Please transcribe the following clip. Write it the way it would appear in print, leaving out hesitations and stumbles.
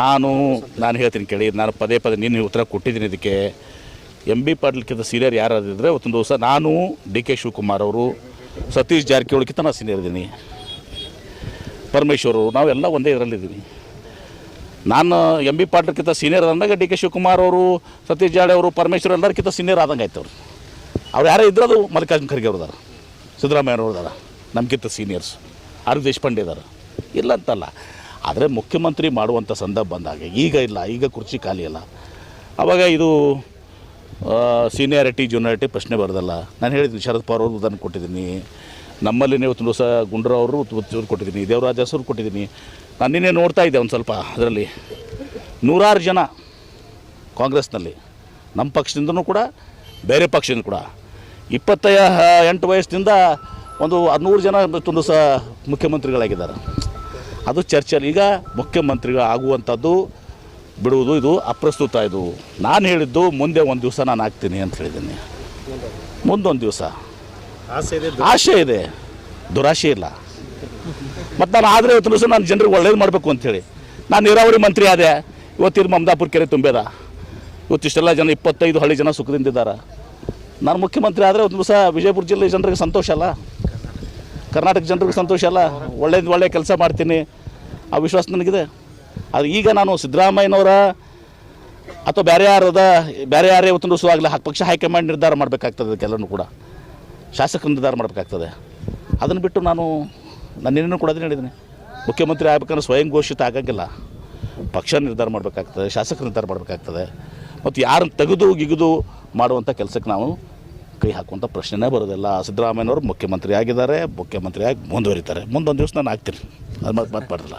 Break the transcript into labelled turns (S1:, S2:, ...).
S1: ನಾನು ಹೇಳ್ತೀನಿ ಕೇಳಿ, ನಾನು ಪದೇ ನೀನು ಉತ್ತರ ಕೊಟ್ಟಿದ್ದೀನಿ. ಇದಕ್ಕೆ MB ಪಾಟೀಲ್ಕಿಂತ ಸೀನಿಯರ್ ಯಾರಾದಿದ್ರೆ ಅವತ್ತೊಂದು ದಿವಸ ನಾನು DK ಶಿವಕುಮಾರ್ ಅವರು, ಸತೀಶ್ ಜಾರಕಿಹೊಳಿಗಿಂತ ನಾನು ಸೀನಿಯರ್ ಇದ್ದೀನಿ, ಪರಮೇಶ್ವರು, ನಾವೆಲ್ಲ ಒಂದೇ ಇದರಲ್ಲಿದ್ದೀವಿ. ನಾನು MB ಪಾಟೀಲ್ಕಿಂತ ಸೀನಿಯರ್ ಅಂದಾಗ DK ಶಿವಕುಮಾರ್ ಅವರು, ಸತೀಶ್ ಜಾರಕಿಹೊಳಿ ಅವರು, ಪರಮೇಶ್ವರ್ ಎಲ್ಲರಿಗಿಂತ ಸೀನಿಯರ್ ಆದಂಗೆ ಆಯ್ತು. ಅವ್ರು ಯಾರೇ ಇದ್ದರೂ ಅದು ಮಲ್ಲಿಕಾರ್ಜುನ ಖರ್ಗೆ ಅವ್ರದಾರ, ಸಿದ್ದರಾಮಯ್ಯವ್ರದಾರ, ನಮಗಿಂತ ಸೀನಿಯರ್ಸ್, ಆರ್ ದೇಶಪಾಂಡೆ ಇದ್ದಾರೆ, ಇಲ್ಲ ಅಂತಲ್ಲ. ಆದರೆ ಮುಖ್ಯಮಂತ್ರಿ ಮಾಡುವಂಥ ಸಂದರ್ಭ ಬಂದಾಗ ಈಗ ಕುರ್ಚಿ ಖಾಲಿ ಅಲ್ಲ. ಆವಾಗ ಇದು ಸೀನಿಯಾರಿಟಿ ಜೂನಿಯಾರಿಟಿ ಪ್ರಶ್ನೆ ಬರೋದಲ್ಲ. ನಾನು ಹೇಳಿದ್ದೀನಿ, ಶರದ್ ಪವಾರ್ ಅವ್ರಿಗೆ ಉದಾಹರಣೆ ಕೊಟ್ಟಿದ್ದೀನಿ, ನಮ್ಮಲ್ಲಿ ಇವತ್ತು ದಿವಸ ಗುಂಡ್ರಾವ್ ಅವರು ಕೊಟ್ಟಿದ್ದೀನಿ, ದೇವರಾಜ ಹೆಸರು ಕೊಟ್ಟಿದ್ದೀನಿ. ನಾನು ನಿನ್ನೆ ನೋಡ್ತಾ ಇದ್ದೆ ಒಂದು ಸ್ವಲ್ಪ, ಅದರಲ್ಲಿ 100 ಜನ ಕಾಂಗ್ರೆಸ್ನಲ್ಲಿ, ನಮ್ಮ ಪಕ್ಷದಿಂದನೂ ಕೂಡ ಬೇರೆ ಪಕ್ಷದಿಂದ ಕೂಡ 28 ವಯಸ್ಸಿನಿಂದ ಒಂದು 100 ಜನ ಒಂದು ದಿವಸ ಮುಖ್ಯಮಂತ್ರಿಗಳಾಗಿದ್ದಾರೆ. ಅದು ಚರ್ಚೆಯಲ್ಲಿ ಈಗ ಮುಖ್ಯಮಂತ್ರಿಗಳು ಆಗುವಂಥದ್ದು ಬಿಡುವುದು ಇದು ಅಪ್ರಸ್ತುತ. ಇದು ನಾನು ಹೇಳಿದ್ದು ಮುಂದೆ ಒಂದು ದಿವಸ ನಾನು ಆಗ್ತೀನಿ ಅಂತ ಹೇಳಿದ್ದೀನಿ. ಮುಂದೊಂದು ದಿವಸ ಆಸೆ ಇದೆ, ದುರಾಶೆ ಇಲ್ಲ. ಮತ್ತು ನಾನು ಆದರೆ ಇವತ್ತು ದಿವಸ ನಾನು ಜನರಿಗೆ ಒಳ್ಳೇದು ಮಾಡಬೇಕು ಅಂಥೇಳಿ ನಾನು ನೀರಾವರಿ ಮಂತ್ರಿ ಆದೆ. ಇವತ್ತಿನ ಮಮದಾಪುರ ಕೆರೆ ತುಂಬೇದ, ಇವತ್ತಿಷ್ಟೆಲ್ಲ ಜನ 25 ಹಳ್ಳಿ ಜನ ಸುಖದಿಂದಿದ್ದಾರೆ. ನಾನು ಮುಖ್ಯಮಂತ್ರಿ ಆದರೆ ಒಂದು ದಿವಸ ವಿಜಯಪುರ ಜಿಲ್ಲೆ ಜನರಿಗೆ ಸಂತೋಷ ಅಲ್ಲ, ಕರ್ನಾಟಕ ಜನರಿಗೆ ಸಂತೋಷ ಅಲ್ಲ, ಒಳ್ಳೆ ಕೆಲಸ ಮಾಡ್ತೀನಿ ಆ ವಿಶ್ವಾಸ ನನಗಿದೆ. ಅದು ಈಗ ನಾನು ಸಿದ್ದರಾಮಯ್ಯನವರ ಅಥವಾ ಬೇರೆ ಯಾರೇ ಇವತ್ತು ದಿವಸವಾಗಲಿ ಪಕ್ಷ ಹೈಕಮಾಂಡ್ ನಿರ್ಧಾರ ಮಾಡಬೇಕಾಗ್ತದೆ. ಅದಕ್ಕೆಲ್ಲನೂ ಕೂಡ ಶಾಸಕರು ನಿರ್ಧಾರ ಮಾಡಬೇಕಾಗ್ತದೆ. ಅದನ್ನು ಬಿಟ್ಟು ನಾನು ನಿನ್ನೆ ಕೂಡ ಅದನ್ನು ಹೇಳಿದ್ದೀನಿ, ಮುಖ್ಯಮಂತ್ರಿ ಆಗಬೇಕಂದ್ರೆ ಸ್ವಯಂ ಘೋಷಿತ ಆಗಂಗಿಲ್ಲ, ಪಕ್ಷ ನಿರ್ಧಾರ ಮಾಡಬೇಕಾಗ್ತದೆ, ಶಾಸಕರು ನಿರ್ಧಾರ ಮಾಡಬೇಕಾಗ್ತದೆ. ಮತ್ತು ಯಾರನ್ನು ತೆಗೆದು ಮಾಡುವಂಥ ಕೆಲಸಕ್ಕೆ ನಾವು ಕೈ ಹಾಕುವಂಥ ಪ್ರಶ್ನೆನೇ ಬರೋದಿಲ್ಲ. ಸಿದ್ದರಾಮಯ್ಯನವರು ಮುಖ್ಯಮಂತ್ರಿ ಆಗಿದ್ದಾರೆ, ಮುಖ್ಯಮಂತ್ರಿಯಾಗಿ ಮುಂದುವರಿತಾರೆ. ಮುಂದೊಂದು ದಿವಸ ನಾನು ಆಗ್ತೀನಿ, ಅದು ಮತ್ತೆ ಮಾತಾಡಲ್ಲ.